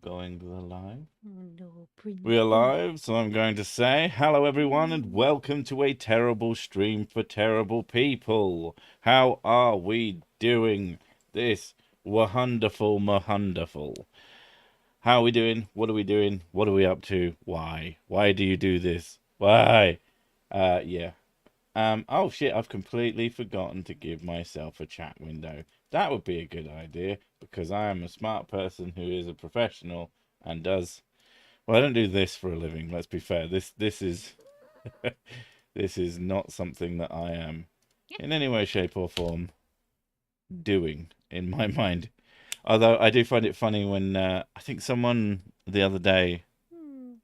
going live. No, We are live, so I'm going to say hello, everyone, and welcome to a terrible stream for terrible people. How are we doing this wonderful, mahunderful? How are we doing? What are we doing? What are we up to? Why? Why do you do this? Why? Yeah. Oh shit, I've completely forgotten to give myself a chat window. That would be a good idea, because I am a smart person who is a professional and does... Well, I don't do this for a living, let's be fair. This is this is not something that I am in any way, shape or form doing in my mind. Although I do find it funny when I think someone the other day,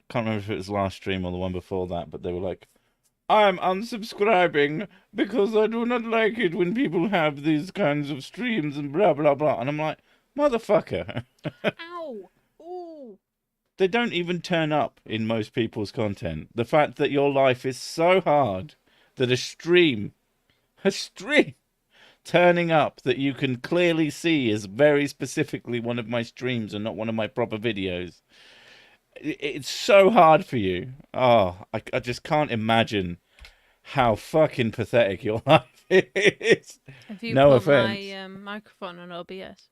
can't remember if it was last stream or the one before that, but they were like, I'm unsubscribing because I do not like it when people have these kinds of streams and blah, blah, blah. And I'm like, motherfucker. Ow! Ooh! They don't even turn up in most people's content. The fact that your life is so hard that a stream turning up that you can clearly see is very specifically one of my streams and not one of my proper videos. It's so hard for you. Oh, I just can't imagine how fucking pathetic your life is. Have you No put offense. my microphone on OBS?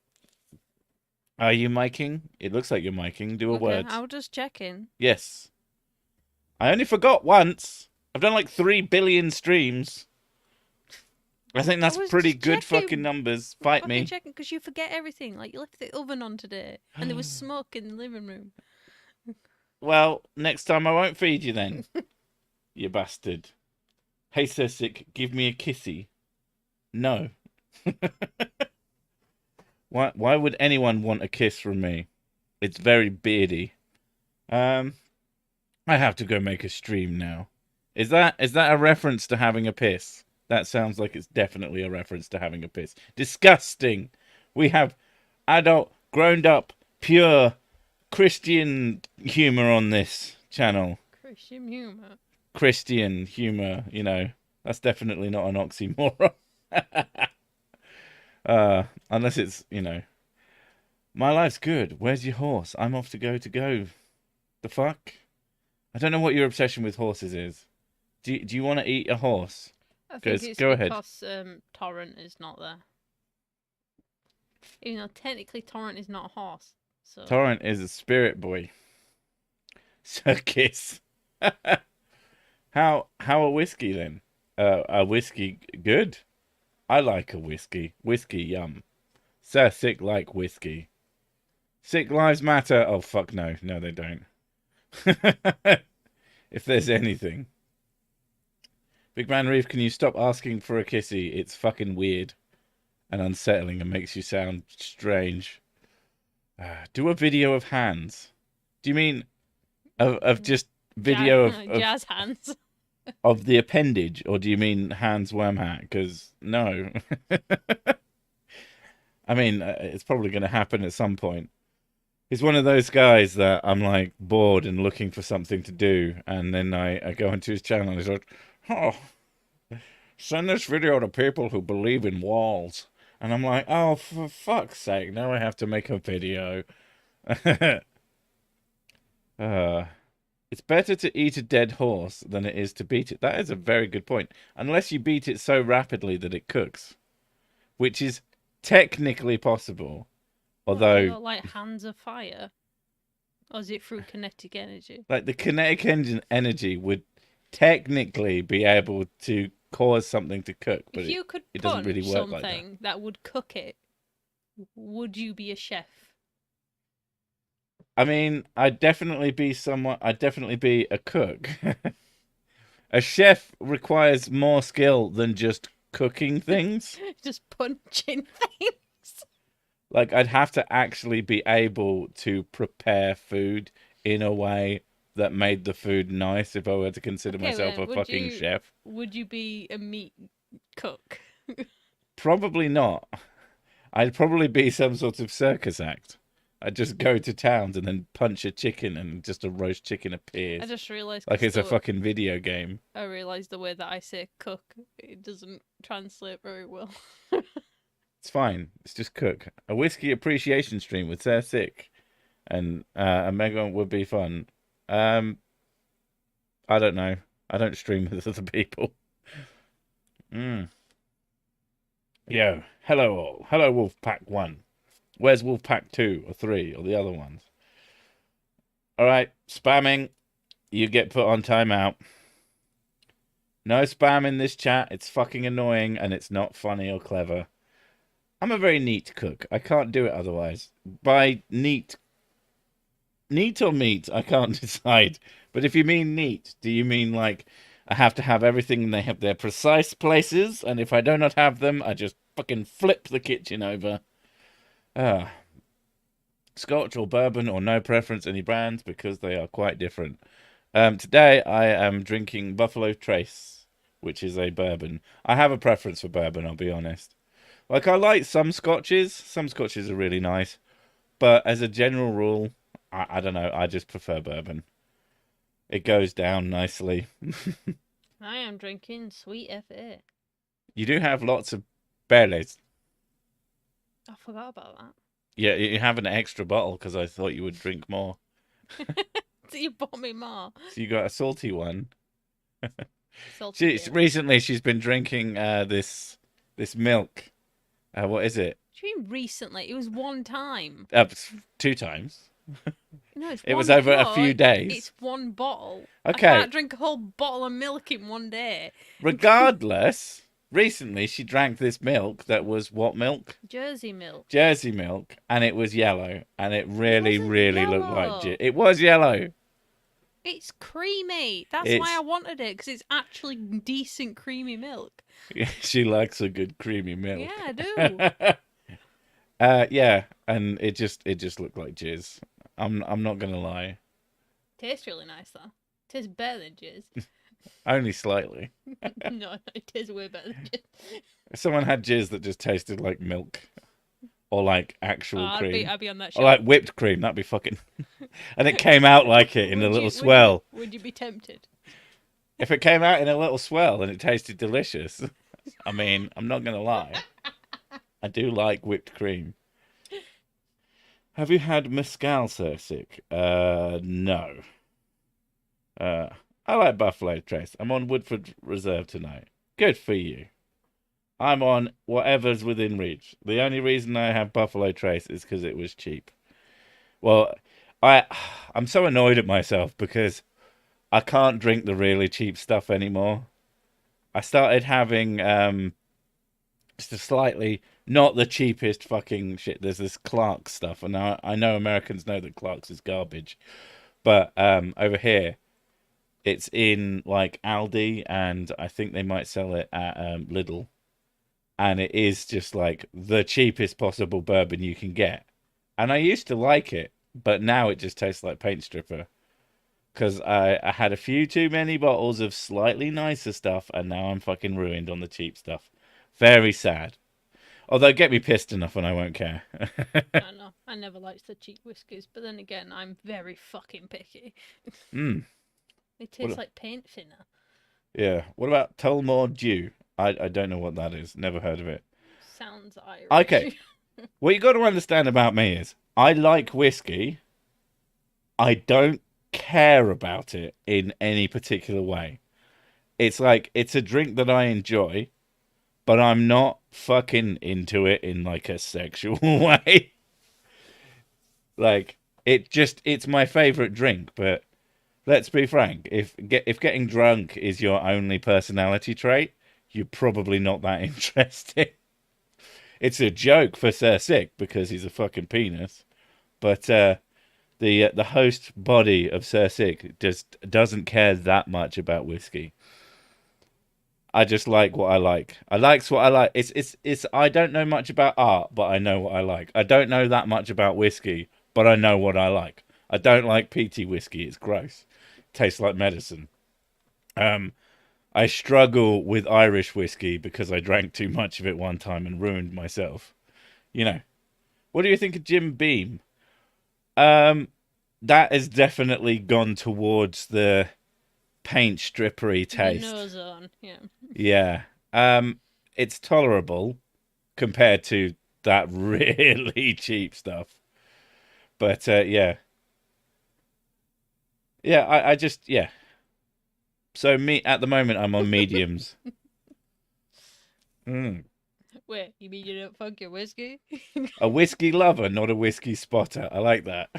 Are you miking? It looks like you're miking. Do a word. I was just checking. Yes. I only forgot once. I've done like 3 billion streams. I think that's pretty good fucking numbers. Fight me. Checking because you forget everything. Like you left the oven on today, and there was smoke in the living room. Well, next time I won't feed you then. You bastard. Hey, Sir Sick, give me a kissy. No. Why would anyone want a kiss from me? It's very beardy. I have to go make a stream now. Is that a reference to having a piss? That sounds like it's definitely a reference to having a piss. Disgusting. We have adult, grown up, pure Christian humor on this channel. Christian humor. Christian humor, you know. That's definitely not an oxymoron. Unless it's, you know. My life's good. Where's your horse? I'm off to go. The fuck? I don't know what your obsession with horses is. Do you want to eat a horse? I think it's because Torrent is not there. Even though technically Torrent is not a horse. So. Torrent is a spirit boy. Circus. How a whiskey then? A whiskey good? I like a whiskey. Whiskey yum. Sir Sick like whiskey. Sick lives matter. Oh fuck no. No they don't. If there's anything. Big Man Reef, can you stop asking for a kissy? It's fucking weird and unsettling and makes you sound strange. Do a video of hands. Do you mean of just video of jazz hands? Of the appendage, or do you mean hands Wormhat? Because no. I mean, it's probably going to happen at some point. He's one of those guys that I'm like bored and looking for something to do, and then I go into his channel and he's like, oh, send this video to people who believe in walls. And I'm like, oh, for fuck's sake, now I have to make a video. It's better to eat a dead horse than it is to beat it. That is a very good point. Unless you beat it so rapidly that it cooks, which is technically possible. Although, well, like hands of fire, or is it through kinetic energy? Like the kinetic energy would technically be able to cause something to cook, but if you could it doesn't really work like that. Something that would cook it, would you be a chef? I mean, I'd definitely be a cook. A chef requires more skill than just cooking things. Just punching things. Like, I'd have to actually be able to prepare food in a way that made the food nice if I were to consider myself a fucking chef. Would you be a meat cook? Probably not. I'd probably be some sort of circus act. I'd just go to towns and then punch a chicken and just a roast chicken appears. I just realised... Like it's a fucking video game. I realised the way that I say cook, it doesn't translate very well. It's fine. It's just cook. A whiskey appreciation stream with Sir Sick. and a mega would be fun. Um, I don't know. I don't stream with other people. Mm. Yo, hello all. Hello Wolfpack 1. Where's Wolfpack 2 or 3 or the other ones? All right, spamming. You get put on timeout. No spam in this chat. It's fucking annoying and it's not funny or clever. I'm a very neat cook. I can't do it otherwise. By neat or meat, I can't decide. But if you mean neat, do you mean like I have to have everything and they have their precise places, and if I do not have them, I just fucking flip the kitchen over? Ah, Scotch or bourbon or no preference any brands because they are quite different. Today I am drinking Buffalo Trace, which is a bourbon. I have a preference for bourbon, I'll be honest. Like I like some scotches. Some scotches are really nice, but as a general rule, I don't know. I just prefer bourbon. It goes down nicely. I am drinking Sweet FA. You do have lots of berries. I forgot about that. Yeah, you have an extra bottle because I thought you would drink more. So you bought me more. So you got a salty one. Salty Recently she's been drinking this milk. What is it? What do you mean recently? It was one time. 2 times. No, it's It one, was over a no, few days. It's one bottle. Okay. I can't drink a whole bottle of milk in one day. Regardless, recently she drank this milk that was what milk? Jersey milk. Jersey milk, and it was yellow, and it really, really looked like yellow. it was yellow. It's creamy. That's why I wanted it, because it's actually decent creamy milk. She likes a good creamy milk. Yeah, I do. Yeah, and it just looked like jizz. I'm not gonna lie. Tastes really nice though. Tastes better than jizz. Only slightly. No, it tastes way better than jizz. If someone had jizz that just tasted like milk, or like actual cream, I'd be on that or like whipped cream, that'd be fucking. And it came out like it in a little swell. Would you be tempted? If it came out in a little swell and it tasted delicious, I mean, I'm not gonna lie. I do like whipped cream. Have you had mezcal, Sir Sick? No. I like Buffalo Trace. I'm on Woodford Reserve tonight. Good for you. I'm on whatever's within reach. The only reason I have Buffalo Trace is because it was cheap. Well, I'm so annoyed at myself because I can't drink the really cheap stuff anymore. I started having just a slightly not the cheapest fucking shit. There's this Clark's stuff, and I know Americans know that Clark's is garbage, but over here it's in like Aldi, and I think they might sell it at Lidl, and it is just like the cheapest possible bourbon you can get. And I used to like it, but now it just tastes like paint stripper. Because I had a few too many bottles of slightly nicer stuff, and now I'm fucking ruined on the cheap stuff. Very sad. Although, get me pissed enough and I won't care. I know. I never liked the cheap whiskies, but then again, I'm very fucking picky. They taste like paint thinner. Yeah. What about Tullamore Dew? I don't know what that is. Never heard of it. Sounds Irish. Okay. What you got to understand about me is I like whiskey. I don't care about it in any particular way. It's like it's a drink that I enjoy, but I'm not fucking into it in like a sexual way. Like it's my favorite drink, but let's be frank, if getting drunk is your only personality trait, you're probably not that interested. It's a joke for Sir Sick because he's a fucking penis, but the host body of Sir Sick just doesn't care that much about whiskey. I just like what I like. I likes what I like. It's. I don't know much about art, but I know what I like. I don't know that much about whiskey, but I know what I like. I don't like peaty whiskey. It's gross. It tastes like medicine. I struggle with Irish whiskey because I drank too much of it one time and ruined myself. You know. What do you think of Jim Beam? That has definitely gone towards the paint strippery taste. The nose on, yeah. Yeah. It's tolerable compared to that really cheap stuff. But yeah, Yeah, I just, yeah. So at the moment, I'm on mediums. Mm. Wait, you mean you don't fuck your whiskey? A whiskey lover, not a whiskey spotter. I like that.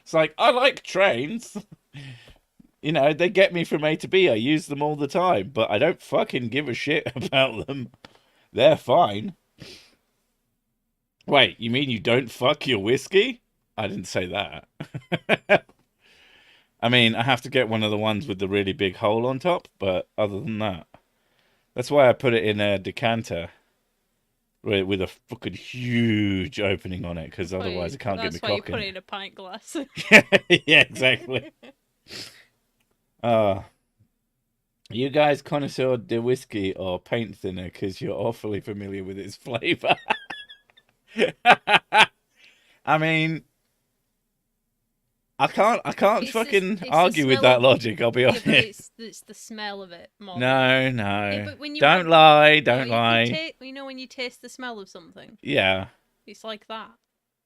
It's like, I like trains. You know, they get me from A to B. I use them all the time, but I don't fucking give a shit about them. They're fine. Wait, you mean you don't fuck your whiskey? I didn't say that. I mean, I have to get one of the ones with the really big hole on top, but other than that, that's why I put it in a decanter with a fucking huge opening on it, because otherwise I can't get my That's why you cock in put it it. in a pint glass. Yeah, exactly. Uh, you guys connoisseur de whiskey or paint thinner because you're awfully familiar with its flavour. I mean, I can't fucking it's the argue with smell that of logic, I'll be yeah, but honest. it's the smell of it more than No, yeah. no. But when you Don't have lie, no, don't lie. you know when you taste the smell of something, Yeah. it's like that.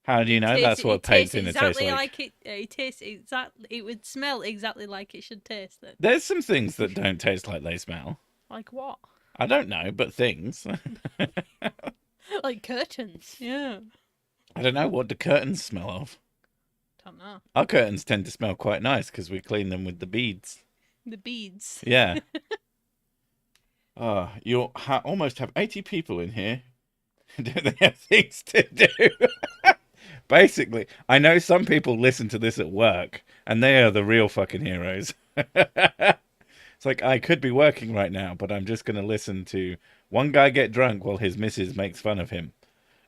How do you know that's what It paint tastes thinner tastes exactly like? like it. It tastes exactly. It would smell exactly like it should taste. Then There's some things that don't taste like they smell. like what? I don't know, but things. Like curtains. Yeah. I don't know what the curtains smell of. Don't know. Our curtains tend to smell quite nice because we clean them with the beads. The beads. Yeah. You almost have 80 people in here. Don't they have things to do? Basically, I know some people listen to this at work, and they are the real fucking heroes. It's like, I could be working right now, but I'm just going to listen to one guy get drunk while his missus makes fun of him.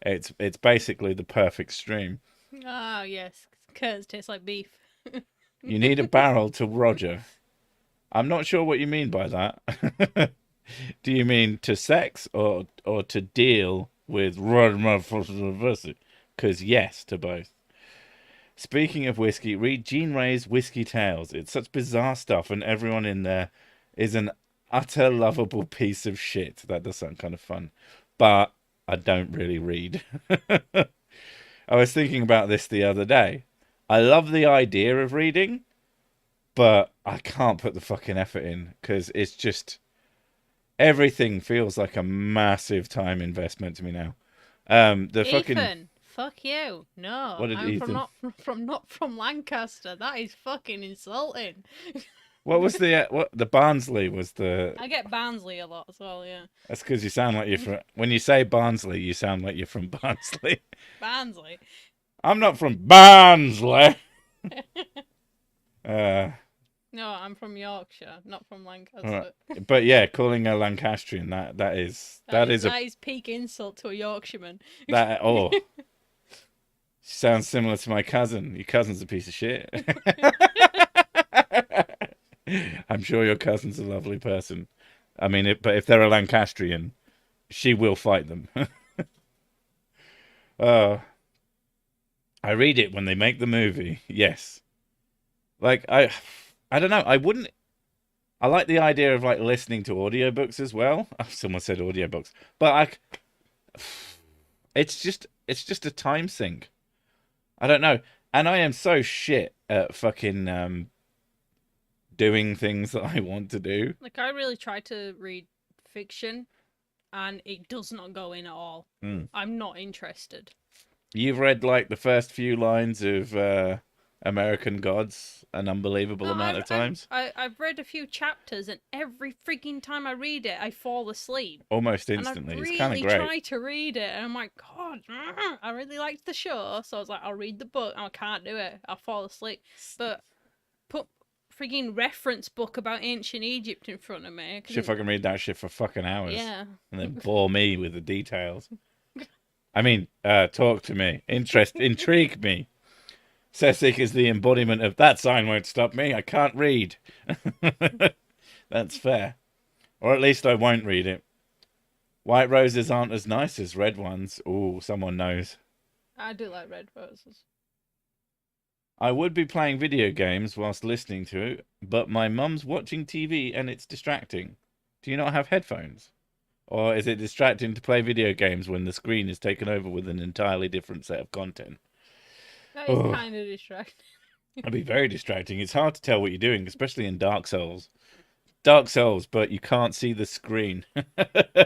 It's basically the perfect stream. Oh yes, curtains taste like beef. You need a barrel to Roger. I'm not sure what you mean by that. Do you mean to sex or to deal with Roger? Because yes, to both. Speaking of whiskey, read Jean Ray's Whiskey Tales. It's such bizarre stuff, and everyone in there is an utter lovable piece of shit. That does sound kind of fun, but I don't really read. I was thinking about this the other day. I love the idea of reading, but I can't put the fucking effort in because it's just everything feels like a massive time investment to me now. The fucking Ethan, fuck you. No, what did I'm from Ethan? not from Lancaster. That is fucking insulting. What was the what the Barnsley was the? I get Barnsley a lot as well. Yeah, That's because you sound like you're from. When you say Barnsley, you sound like you're from Barnsley. Barnsley. I'm not from Barnsley. Uh, No, I'm from Yorkshire, not from Lancaster. right. But yeah, calling a Lancastrian That is peak insult to a Yorkshireman. that sounds similar to my cousin. Your cousin's a piece of shit. I'm sure your cousin's a lovely person. I mean, but if they're a Lancastrian, she will fight them. uh, I read it when they make the movie. Yes, like I don't know. I wouldn't. I like the idea of like listening to audiobooks as well. Someone said audiobooks, but it's just a time sink. I don't know, and I am so shit at fucking doing things that I want to do. Like I really try to read fiction, and it does not go in at all. Mm. I'm not interested. You've read like the first few lines of American Gods an unbelievable No, amount of times. I've read a few chapters, and every freaking time I read it, I fall asleep. Almost And I instantly. It's kind of really great. try to read it, and I'm like, God, I really liked the show, so I was like, I'll read the book. I can't do it. I'll fall asleep. But put freaking reference book about ancient Egypt in front of me. Shit, if I can read that shit for fucking hours. Yeah. And then bore me with the details. I mean, talk to me. Intrigue me. Sessik is the embodiment of that sign won't stop me. I can't read. That's fair. Or at least I won't read it. White roses aren't as nice as red ones. Ooh, someone knows. I do like red roses. I would be playing video games whilst listening to it, but my mum's watching TV and it's distracting. Do you not have headphones? Or is it distracting to play video games when the screen is taken over with an entirely different set of content? That is kind of distracting. It'd be very distracting. It's hard to tell what you're doing, especially in Dark Souls. Dark Souls, but you can't see the screen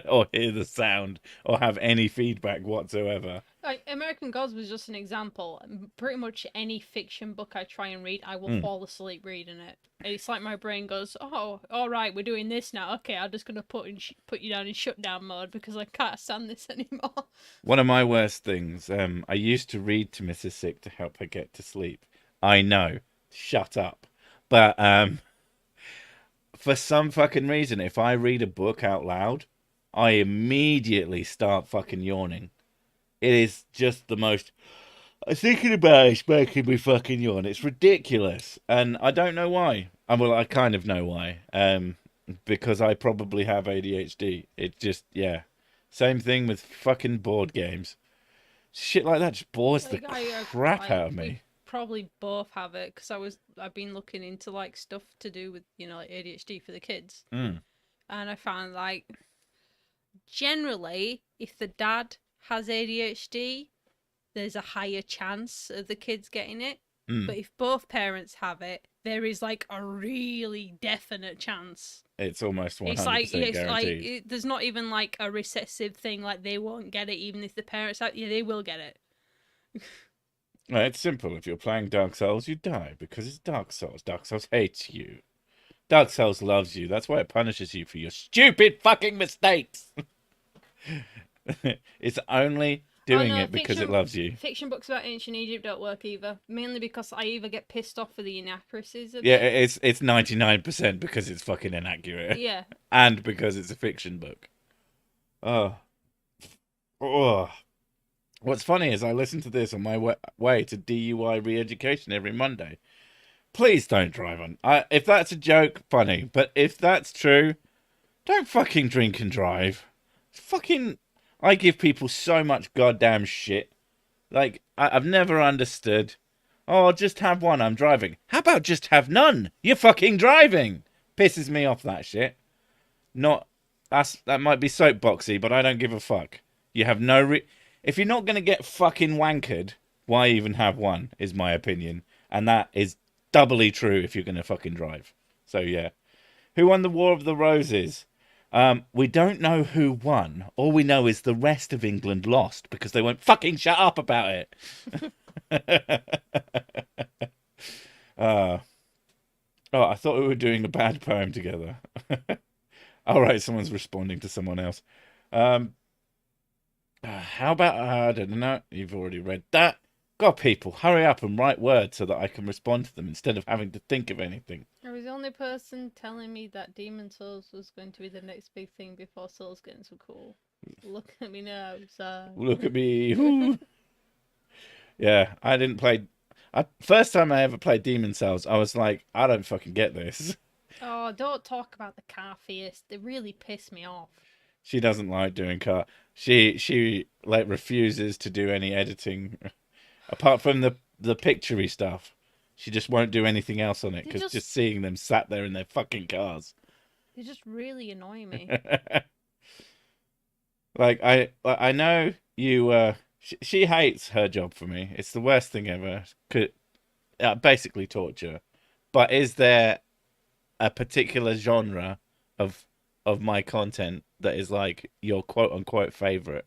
or hear the sound or have any feedback whatsoever. Like American Gods was just an example. Pretty much any fiction book I try and read, I will Mm. fall asleep reading it. It's like my brain goes, "Oh, all right, we're doing this now. Okay, I'm just gonna put you down in shutdown mode because I can't stand this anymore." One of my worst things, I used to read to Mrs. Sick to help her get to sleep. I know, shut up. But for some fucking reason, if I read a book out loud, I immediately start fucking yawning. It is just the most. I'm thinking about it's making me fucking yawn. It's ridiculous, and I don't know why. Well, I kind of know why. Because I probably have ADHD. It just, yeah. Same thing with fucking board games. Shit like that just bores the Like crap out of we me. probably both have it because I've been looking into like stuff to do with like ADHD for the kids, Mm, and I found like generally if the dad has ADHD, there's a higher chance of the kids getting it. mm. But if both parents have it, there is like a really definite chance. It's almost It's like 100% guaranteed. there's not even like a recessive thing like they won't get it even if the parents have. Yeah, they will get it. No, it's simple. If you're playing Dark Souls, you die because it's Dark Souls. Dark Souls hates you. Dark Souls loves you. That's why it punishes you for your stupid fucking mistakes. It's only Oh doing no, it because it loves you. fiction books about ancient Egypt don't work either. Mainly because I either get pissed off for the inaccuracies of Yeah, it. it's 99% because it's fucking inaccurate Yeah. and because it's a fiction book. Oh, oh. What's funny is I listen to this on my way to DUI re-education every Monday. Please don't drive on. If that's a joke, funny. But if that's true, don't fucking drink and drive. Fucking, I give people so much goddamn shit. Like, I've never understood. Oh, just have one, I'm driving. How about just have none? You're fucking driving. Pisses me off, that shit. Not, that might be soapboxy, but I don't give a fuck. You have if you're not gonna get fucking wankered, why even have one, is my opinion. And that is doubly true if you're gonna fucking drive. So yeah. Who won the War of the Roses? We don't know who won. All we know is the rest of England lost because they won't fucking shut up about it. uh, oh, I thought we were doing a bad poem together. All right, someone's responding to someone else. How about I don't know. You've already read that. God, people, hurry up and write words so that I can respond to them instead of having to think of anything. I was the only person telling me that Demon Souls was going to be the next big thing before Souls getting so cool. Look at me now, son. Look at me. Yeah, I didn't play. First time I ever played Demon Souls, I was like, I don't fucking get this. Oh, don't talk about the car face. They really piss me off. She doesn't like doing car. She like refuses to do any editing apart from the picturey stuff. She just won't do anything else on it They because just seeing them sat there in their fucking cars. They just really annoy me. Like I know you. She hates her job for me. It's the worst thing ever. Basically torture. But is there a particular genre of my content that is like your quote unquote favorite?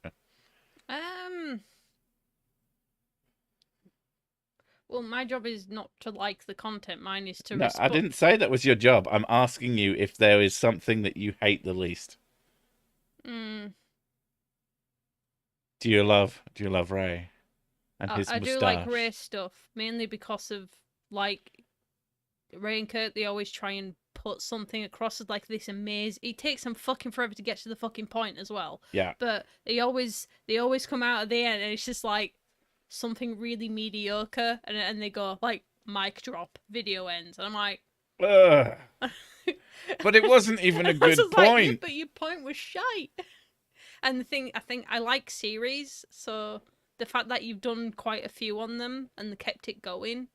Well, my job is not to like the content. Mine is to No, I didn't say that was your job. I'm asking you if there is something that you hate the least. Mm. Do you love Ray and his I moustache? do like Ray stuff mainly because of like Ray and Kurt. They always try and put something across as like this amazing. It takes them fucking forever to get to the fucking point as well. Yeah. But they always come out at the end and it's just like something really mediocre and they go like mic drop, video ends, and I'm like, Ugh. But it wasn't even a good point. Like, yeah, but your point was shite. And the thing, I think I like series, so the fact that you've done quite a few on them and kept it going,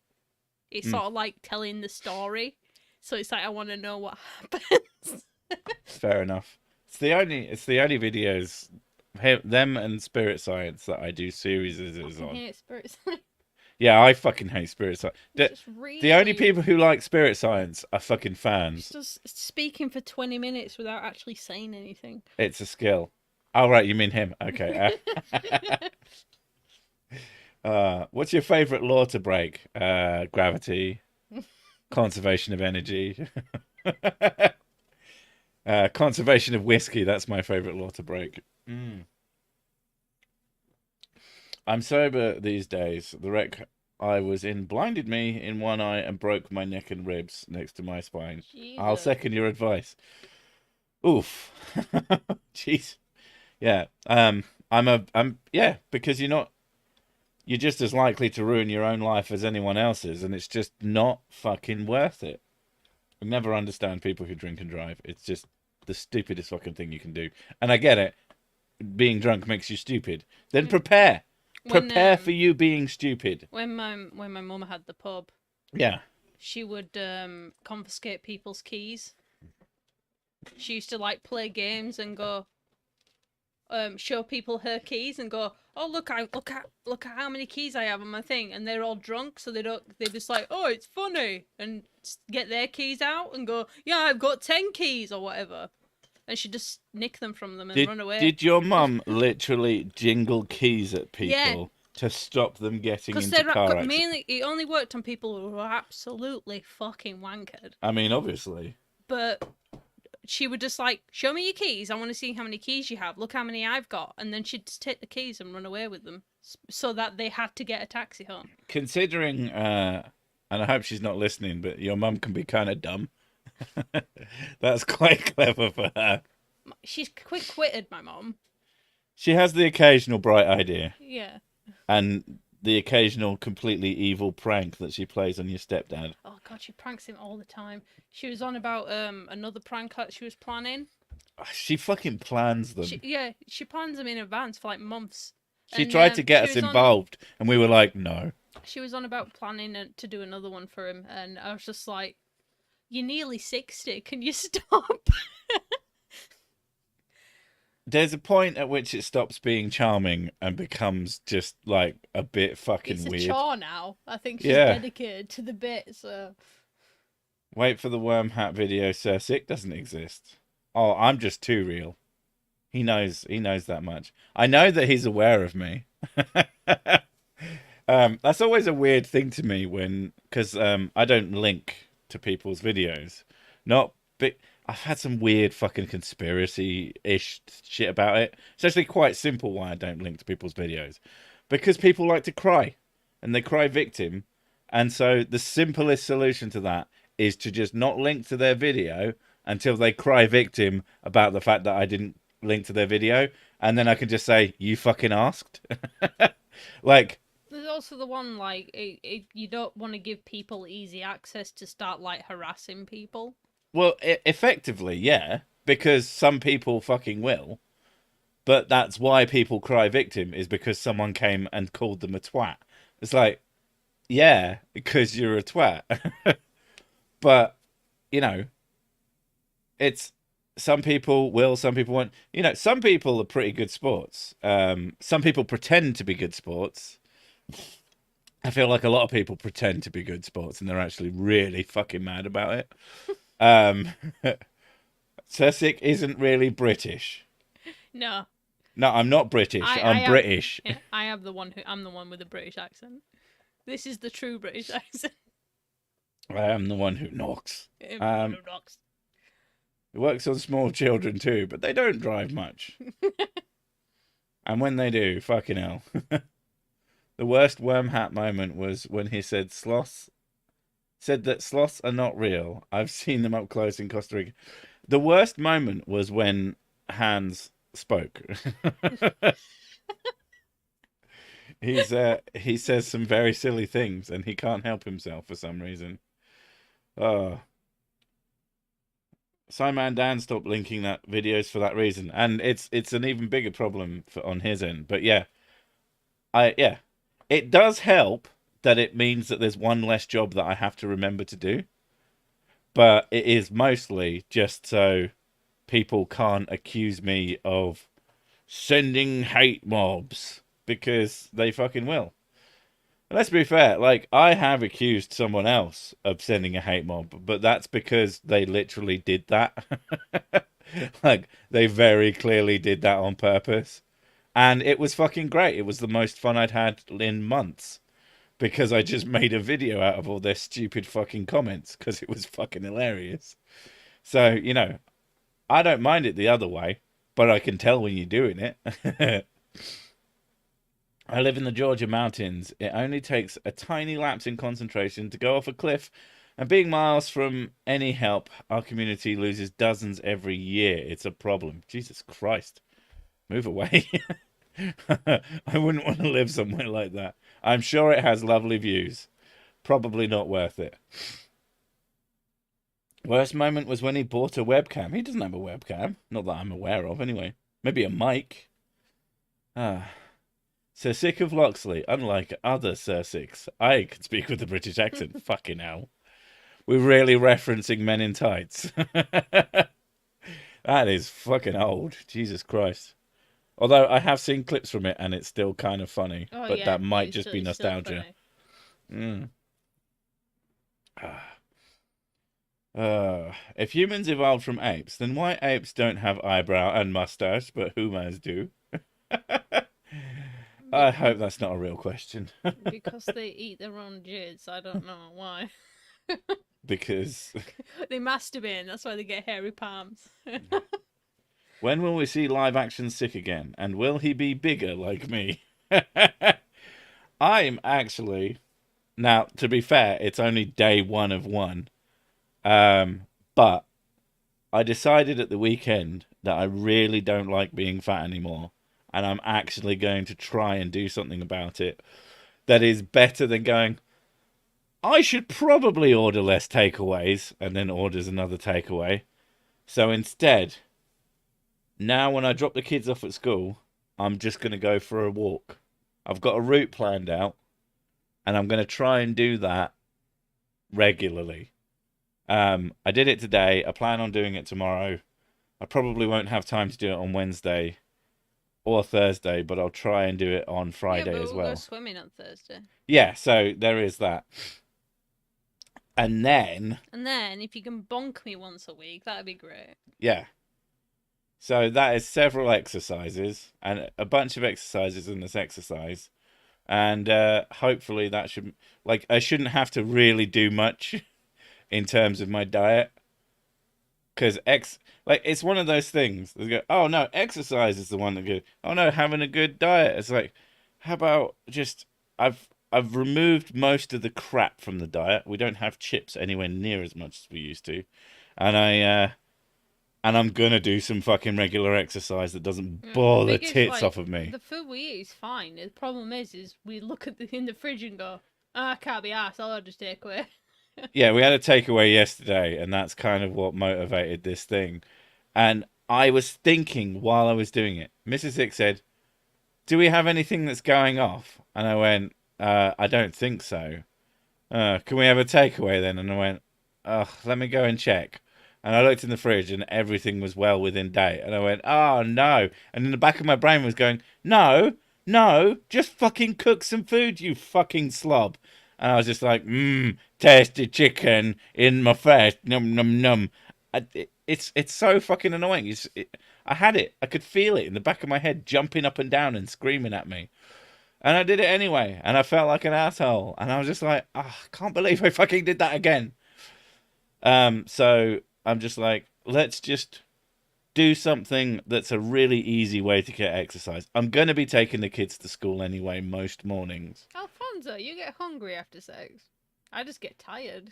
it's sort of like telling the story. So it's like I want to know what happens. Fair enough. It's the only videos them and Spirit Science that I do series on. Yeah, Spirit Science. Yeah, I fucking hate spirit science. It's just The only really people who like spirit science are fucking fans. just speaking for 20 minutes without actually saying anything. It's a skill. Oh, right, you mean him. Okay. What's your favorite law to break? Gravity, conservation of energy, conservation of whiskey. That's my favorite law to break. Mm. I'm sober these days. The wreck I was in blinded me in one eye and broke my neck and ribs next to my spine. I'll Jesus. second your advice. Oof. Jeez. Yeah. Yeah, because you're just as likely to ruin your own life as anyone else's, and it's just not fucking worth it. I never understand people who drink and drive. It's just the stupidest fucking thing you can do. And I get it. Being drunk makes you stupid. Then prepare. When Prepare for you being stupid. when my mum had the pub, Yeah. she would confiscate people's keys. She used to like play games and go show people her keys and go, oh look at how many keys I have on my thing, and they're all drunk, so they're just like, oh, it's funny, and get their keys out and go, yeah, I've got 10 keys or whatever, and she'd just nick them from them and run away. Did your mum literally jingle keys at people Yeah. to stop them getting Because into car accidents? mainly it only worked on people who were absolutely fucking wankered. I mean, obviously. But she would just like, show me your keys. I want to see how many keys you have. Look how many I've got. And then she'd just take the keys and run away with them so that they had to get a taxi home. Considering, and I hope she's not listening, but your mum can be kind of dumb. That's quite clever for her. She's quick-witted, my mum. She has the occasional bright idea. Yeah. And the occasional completely evil prank that she plays on your stepdad. Oh god, she pranks him all the time. She was on about another prank that she was planning. She fucking plans them. She plans them in advance for like months. She tried to get us involved, and we were like, no. She was on about planning to do another one for him, and I was just like, you're nearly 60, can you stop? There's a point at which it stops being charming and becomes just like a bit fucking weird. It's a chore now. I think she's dedicated to the bit, so. Wait for the worm hat video. Sir Sick doesn't exist. Oh, I'm just too real. He knows that much. I know that he's aware of me. That's always a weird thing to me because I don't link to people's videos. I've had some weird fucking conspiracy-ish shit about it. It's actually quite simple why I don't link to people's videos. Because people like to cry. And they cry victim. And so the simplest solution to that is to just not link to their video until they cry victim about the fact that I didn't link to their video. And then I can just say, you fucking asked. Like... There's also the one, like, you don't want to give people easy access to start, like, harassing people. Well, effectively, yeah, because some people fucking will. But that's why people cry victim, is because someone came and called them a twat. It's like, yeah, because you're a twat. But, it's some people will, some people won't. Some people are pretty good sports. Some people pretend to be good sports. I feel like a lot of people pretend to be good sports and they're actually really fucking mad about it. Sussex isn't really British. No. No, I'm not British. I'm British. I'm the one with the British accent. This is the true British accent. I am the one who knocks. It works on small children too, but they don't drive much. And when they do, fucking hell. The worst worm hat moment was when he said that sloths are not real. I've seen them up close in Costa Rica. The worst moment was when Hans spoke. He says some very silly things and he can't help himself for some reason. Simon Dan stopped linking that videos for that reason, and it's an even bigger problem on his end. But yeah, it does help that it means that there's one less job that I have to remember to do. But it is mostly just so people can't accuse me of sending hate mobs, because they fucking will. Let's be fair. Like, I have accused someone else of sending a hate mob, but that's because they literally did that. Like, they very clearly did that on purpose. And it was fucking great. It was the most fun I'd had in months because I just made a video out of all their stupid fucking comments because it was fucking hilarious. So, I don't mind it the other way, but I can tell when you're doing it. I live in the Georgia mountains. It only takes a tiny lapse in concentration to go off a cliff, and being miles from any help, our community loses dozens every year. It's a problem. Jesus Christ. Move away. I wouldn't want to live somewhere like that. I'm sure it has lovely views. Probably not worth it. Worst moment was when he bought a webcam. He doesn't have a webcam. Not that I'm aware of, anyway. Maybe a mic. Ah. Sir Sick of Loxley, unlike other Sir Sicks, I can speak with a British accent. Fucking hell. We're really referencing Men in Tights. That is fucking old. Jesus Christ. Although I have seen clips from it and it's still kind of funny. Oh But yeah, that might it's just still, be it's still nostalgia. funny. If humans evolved from apes, then why apes don't have eyebrow and mustache, but humans do? I hope that's not a real question. Because they eat their own jizz. I don't know why. Because They masturbate. That's why they get hairy palms. when will we see live action Sick again? And will he be bigger like me? I'm actually now. To be fair, it's only day one of one. But I decided at the weekend that I really don't like being fat anymore, and I'm actually going to try and do something about it that is better than going, I should probably order less takeaways, and then orders another takeaway. So instead, now when I drop the kids off at school, I'm just going to go for a walk. I've got a route planned out, and I'm going to try and do that regularly. I did it today. I plan on doing it tomorrow. I probably won't have time to do it on Wednesday or Thursday, but I'll try and do it on Yeah, Friday but as we'll go well. swimming on Thursday. Yeah, so there is that. And then, And then if you can bonk me once a week, that'd be great. yeah. So that is several exercises and a bunch of exercises in this exercise. And hopefully that should, like, I shouldn't have to really do much in terms of my diet. Because like, it's one of those things. They go, oh no, exercise is the one that goes, oh no, having a good diet. It's like, how about just, I've removed most of the crap from the diet. We don't have chips anywhere near as much as we used to. And I'm gonna do some fucking regular exercise that doesn't Yeah, bore the the biggest tits like off of me. the food we eat is fine. The problem is we look at in the fridge and go, I can't be arsed. I'll just take away. Yeah, we had a takeaway yesterday, and that's kind of what motivated this thing. And I was thinking while I was doing it, Mrs. Hicks said, do we have anything that's going off? And I went, I don't think so. Can we have a takeaway then? And I went, let me go and check. And I looked in the fridge and everything was well within date. And I went, oh no. And in the back of my brain was going, no, no, just fucking cook some food, you fucking slob. And I was just like, tasty chicken in my face, num num num. It's so fucking annoying. I had it. I could feel it in the back of my head, jumping up and down and screaming at me. And I did it anyway, and I felt like an asshole. And I was just like, oh, I can't believe I fucking did that again. So I'm just like, let's just do something that's a really easy way to get exercise. I'm going to be taking the kids to school anyway most mornings. Alfonso, you get hungry after sex. I just get tired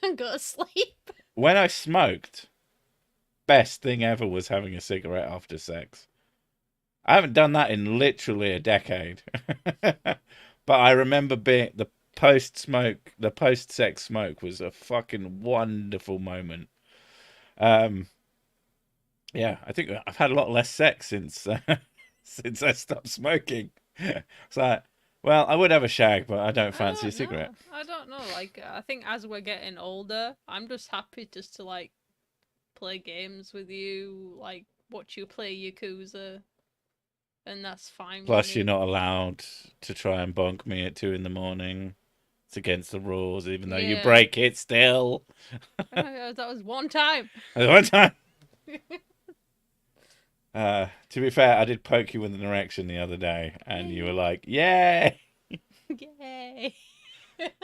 and go to sleep. When I smoked, best thing ever was having a cigarette after sex. I haven't done that in literally a decade. But I remember being the post sex smoke was a fucking wonderful moment. Yeah, I think I've had a lot less sex since since I stopped smoking. So, well, I would have a shag, but I don't fancy a cigarette. I don't know. Like, I think as we're getting older, I'm just happy just to like play games with you, like watch you play Yakuza. and that's fine with Plus, you're me. not allowed to try and bonk me at 2 in the morning. It's against the rules, even though you Yeah. break it still. That was one time. One time. To be fair, I did poke you with an erection the other day, and you were like, "Yay!" Yay.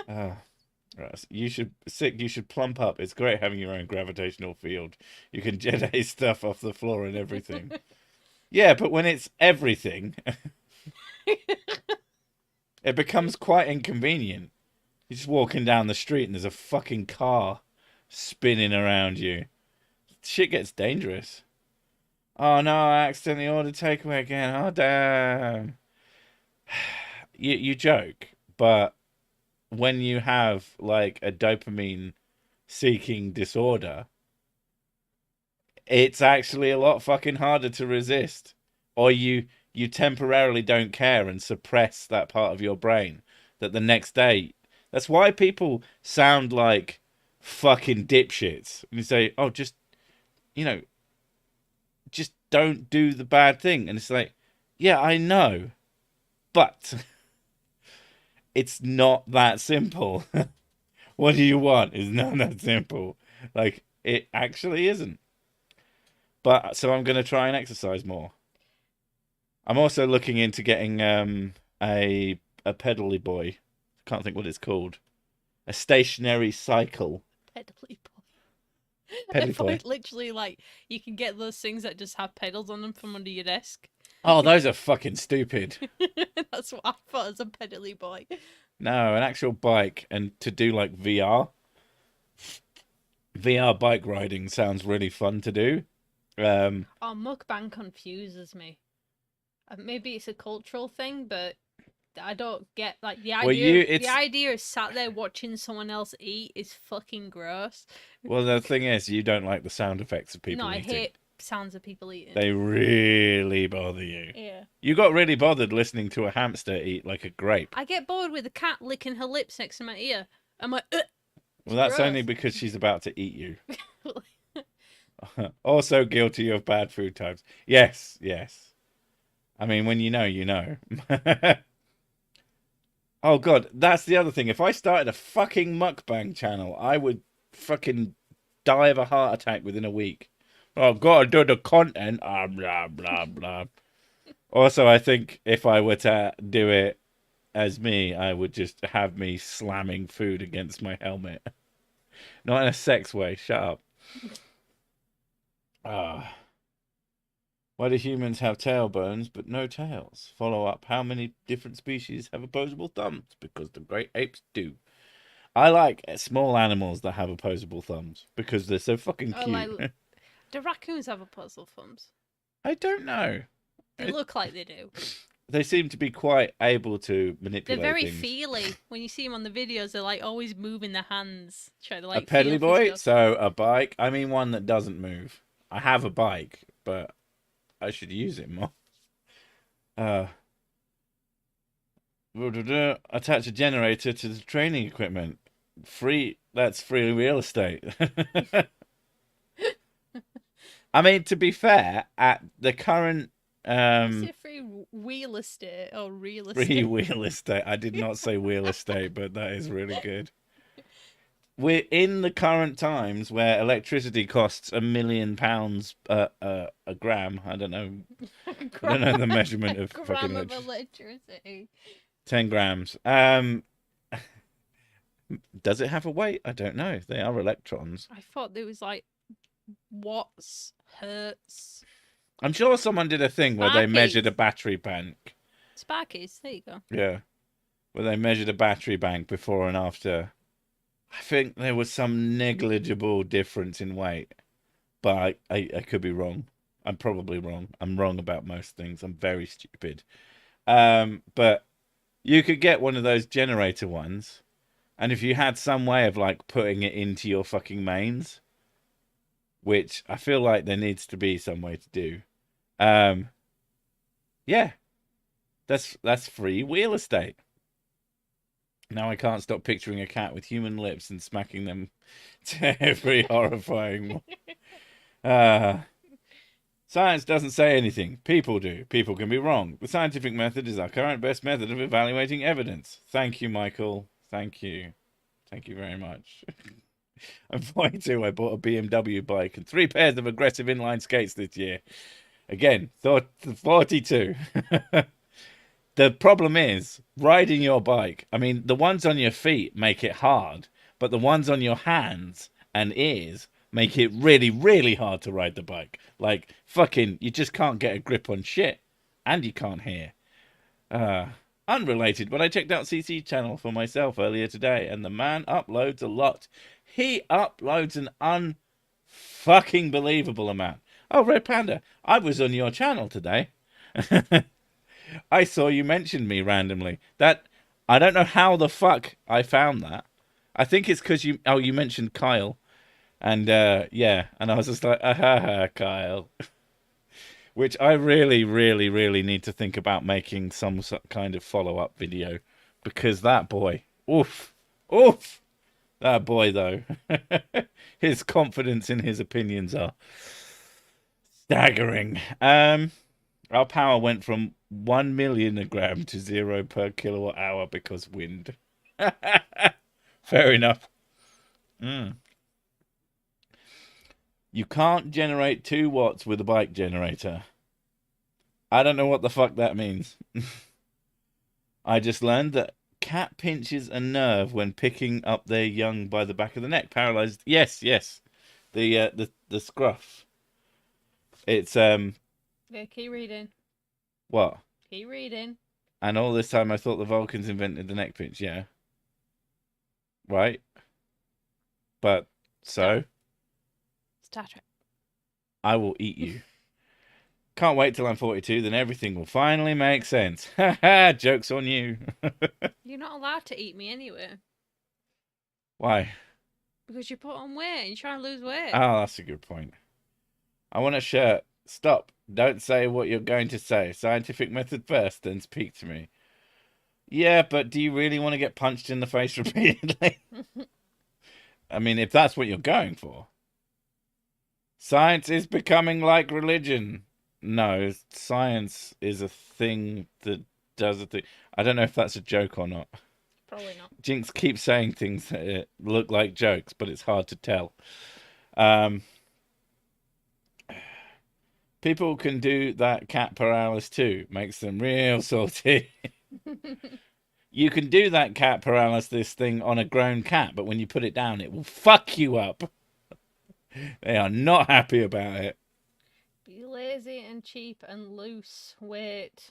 Uh, right, you should plump up. It's great having your own gravitational field. You can Jedi stuff off the floor and everything. Yeah, but when it's everything, it becomes quite inconvenient. You're just walking down the street and there's a fucking car spinning around you. Shit gets dangerous. Oh no, I accidentally ordered takeaway again. Oh damn. You joke, but when you have like a dopamine seeking disorder, it's actually a lot fucking harder to resist. Or you temporarily don't care and suppress that part of your brain that the next day. That's why people sound like fucking dipshits. And you say, "Oh, just you know, just don't do the bad thing." And it's like, "Yeah, I know, but it's not that simple." What do you want? It's not that simple. Like it actually isn't. But so I'm going to try and exercise more. I'm also looking into getting a pedally boy. Can't think what it's called. A stationary cycle. Pedally boy. I Pedally boy. thought literally like you can get those things that just have pedals on them from under your desk. Oh, those are fucking stupid. That's what I thought as a pedally boy. No, an actual bike and to do like VR. VR bike riding sounds really fun to do. Oh, mukbang confuses me. Maybe it's a cultural thing, but I don't get like the well, idea. The idea of sat there watching someone else eat is fucking gross. well, the thing is, you don't like the sound effects of No, people I eating. hate sounds of people eating. They really bother you. Yeah. You got really bothered listening to a hamster eat like a grape. I get bored with a cat licking her lips next to my ear. I'm like, ugh. Well, that's gross. only because she's about to eat you. Also guilty of bad food types. Yes, yes. I mean, when you know, you know. Oh god, that's the other thing. If I started a fucking mukbang channel, I would fucking die of a heart attack within a week. Oh, I've got to do the content. Blah blah blah. Also, I think if I were to do it as me, I would just have me slamming food against my helmet. Not in a sex way. Shut up. Ah. Why do humans have tailbones but no tails? Follow up. How many different species have opposable thumbs? Because the great apes do. I like small animals that have opposable thumbs because they're so fucking Oh, cute. like, do raccoons have opposable thumbs? I don't know. They look like they do. They seem to be quite able to They're manipulate very things. feely. When you see them on the videos, they're like always moving their hands, trying to A like pedally feel for boy, stuff. so a bike. I mean, one that doesn't move. I have a bike, but I should use it more. Uh, attach a generator to the training equipment. Free. That's free real estate. I mean, to be fair, at the current Is it free wheel estate or real estate? free real estate, I did not say real estate, but that is really good. We're in the current times where electricity costs £1 million a gram. I don't know. I don't know the measurement of fucking gram of electricity. electricity. 10 grams. Does it have a weight? I don't know. They are electrons. I thought there was like watts, hertz. I'm sure someone did a thing where they measured a battery bank. Sparkies, there you go. Yeah. Where they measured a battery bank before and after. I think there was some negligible difference in weight. But I could be wrong. I'm probably wrong. I'm wrong about most things. I'm very stupid. But you could get one of those generator ones. And if you had some way of like putting it into your fucking mains, which I feel like there needs to be some way to do. Yeah. That's free real estate. Now I can't stop picturing a cat with human lips and smacking them to every horrifying one. Science doesn't say anything. People do. People can be wrong. The scientific method is our current best method of evaluating evidence. Thank you, Michael. Thank you. Thank you very much. I'm 42. I bought a BMW bike and 3 pairs of aggressive inline skates this year. Again, thought 42. The problem is riding your bike. I mean, the ones on your feet make it hard, but the ones on your hands and ears make it really, really hard to ride the bike. Like, fucking, you just can't get a grip on shit. And you can't hear. Unrelated, but I checked out CC channel for myself earlier today, and the man uploads a lot. He uploads an unfucking believable amount. Oh, Red Panda, I was on your channel today. I saw you mention me randomly. That I don't know how the fuck I found that. I think it's because you mentioned Kyle, and yeah, and I was just like, Kyle. Which I really, really, really need to think about making some kind of follow-up video, because that boy, oof, oof, that boy though, his confidence in his opinions are staggering. Our power went from 1 million a gram to 0 per kilowatt hour because wind. Fair enough. You can't generate 2 watts with a bike generator. I don't know what the fuck that means. I just learned that cat pinches a nerve when picking up their young by the back of the neck. Paralyzed. Yes, yes. The scruff. It's Yeah, keep reading. What? Keep reading. And all this time I thought the Vulcans invented the neck pinch, yeah. Right? But so Star Trek. I will eat you. Can't wait till I'm 42, then everything will finally make sense. Ha joke's on you. You're not allowed to eat me anyway. Why? Because you put on weight and you're trying to lose weight. Oh, that's a good point. I want a shirt. Stop. Don't say what you're going to say. Scientific method first, then speak to me. Yeah, but do you really want to get punched in the face repeatedly? I mean, if that's what you're going for. Science is becoming like religion. No, science is a thing that does a thing. I don't know if that's a joke or not. Probably not. Jinx keeps saying things that look like jokes, but it's hard to tell. People can do that cat paralysis too. Makes them real salty. You can do that cat paralysis thing on a grown cat, but when you put it down, it will fuck you up. They are not happy about it. Be lazy and cheap and lose weight.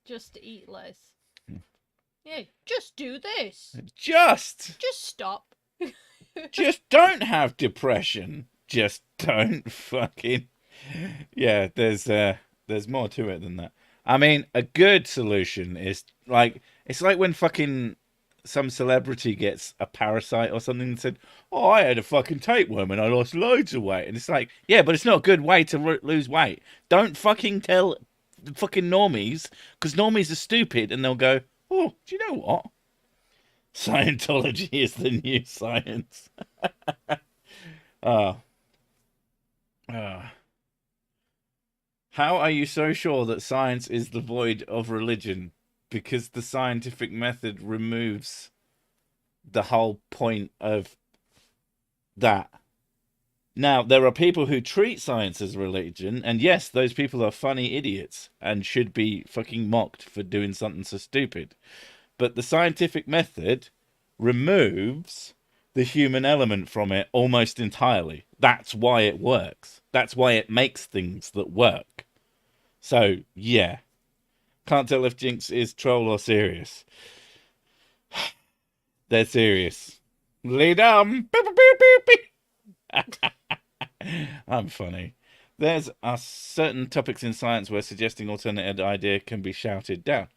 Just eat less. Yeah, just do this. Just stop. Just don't have depression. Just don't fucking. Yeah, there's more to it than that. I mean, a good solution is like, it's like when fucking some celebrity gets a parasite or something and said, "Oh, I had a fucking tapeworm and I lost loads of weight." And it's like, yeah, but it's not a good way to lose weight. Don't fucking tell the fucking normies, because normies are stupid and they'll go, "Oh, do you know what? Scientology is the new science." Ah. How are you so sure that science is the void of religion? Because the scientific method removes the whole point of that. Now, there are people who treat science as religion, and yes, those people are funny idiots and should be fucking mocked for doing something so stupid. But the scientific method removes the human element from it almost entirely. That's why it works. That's why it makes things that work. So, yeah. Can't tell if Jinx is troll or serious. They're serious. Lead on. I'm funny. There's certain topics in science where suggesting alternative idea can be shouted down.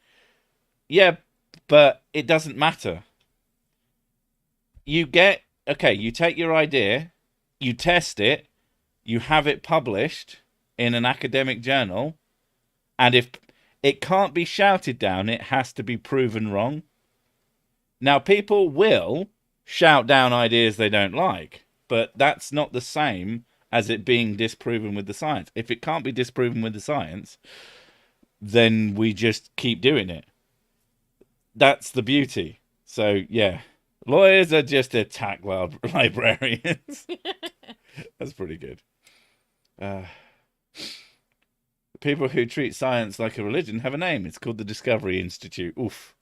Yeah, but it doesn't matter. You take your idea, you test it, you have it published in an academic journal, and if it can't be shouted down, it has to be proven wrong. Now, people will shout down ideas they don't like, but that's not the same as it being disproven with the science. If it can't be disproven with the science, then we just keep doing it. That's the beauty. So, yeah. Lawyers are just attack librarians. That's pretty good. People who treat science like a religion have a name. It's called the Discovery Institute. Oof.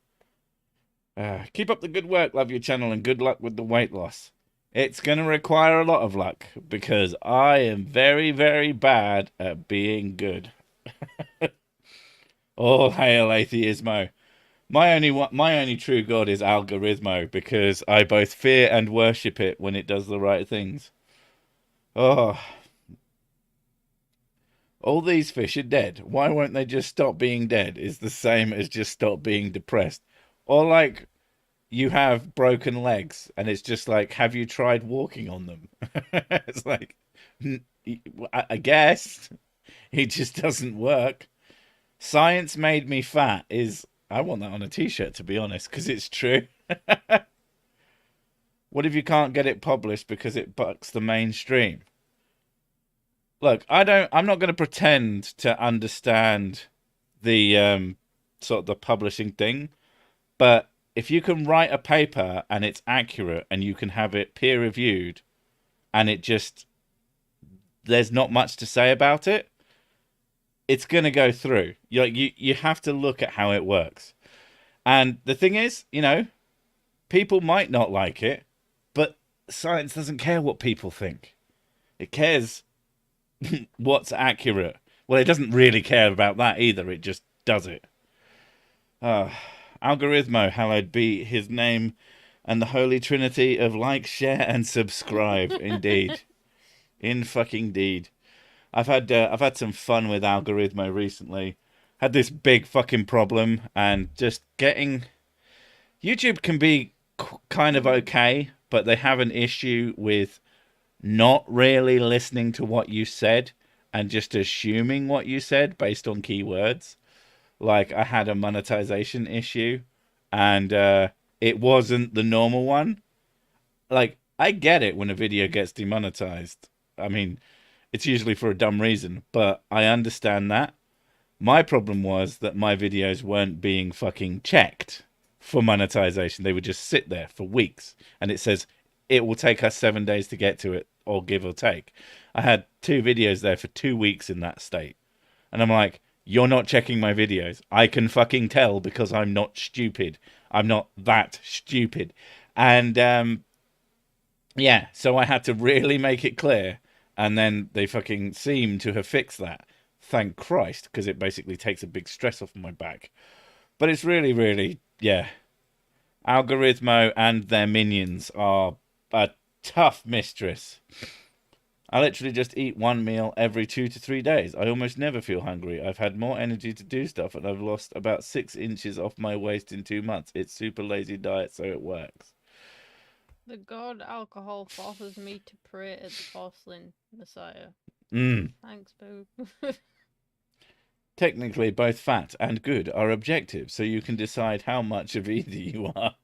Keep up the good work, love your channel, and good luck with the weight loss. It's going to require a lot of luck because I am very, very bad at being good. All hail atheismo. My only true god is algoritmo because I both fear and worship it when it does the right things. Oh, all these fish are dead. Why won't they just stop being dead? Is the same as just stop being depressed. Or like you have broken legs and it's just like, have you tried walking on them? It's like, I guess it just doesn't work. Science made me fat I want that on a t-shirt, to be honest, because it's true. What if you can't get it published because it bucks the mainstream? Look, I'm not going to pretend to understand the sort of the publishing thing, but if you can write a paper and it's accurate and you can have it peer reviewed and there's not much to say about it, it's going to go through. You have to look at how it works. And the thing is, people might not like it, but science doesn't care what people think. It cares what's accurate. Well, it doesn't really care about that either. It just does it. Algoritmo, hallowed be his name, and the holy trinity of like, share, and subscribe. Indeed. In fucking deed. I've had some fun with Algoritmo recently. Had this big fucking problem, and just getting YouTube can be kind of okay, but they have an issue with not really listening to what you said and just assuming what you said based on keywords. Like I had a monetization issue, and it wasn't the normal one. Like I get it when a video gets demonetized. I mean, it's usually for a dumb reason, but I understand that. My problem was that my videos weren't being fucking checked for monetization. They would just sit there for weeks, and it says it will take us 7 days to get to it, or give or take. I had 2 videos there for 2 weeks in that state, and I'm like, you're not checking my videos. I can fucking tell because I'm not stupid. I'm not that stupid. And yeah, so I had to really make it clear, and then they fucking seem to have fixed that. Thank Christ, because it basically takes a big stress off my back. But it's really, really, yeah. Algoritmo and their minions are a tough mistress. I literally just eat one meal every 2 to 3 days. I almost never feel hungry. I've had more energy to do stuff, and I've lost about 6 inches off my waist in 2 months. It's super lazy diet, so it works. The god alcohol forces me to pray at the porcelain messiah. Thanks, boo. Technically, both fat and good are objective, so you can decide how much of either you are.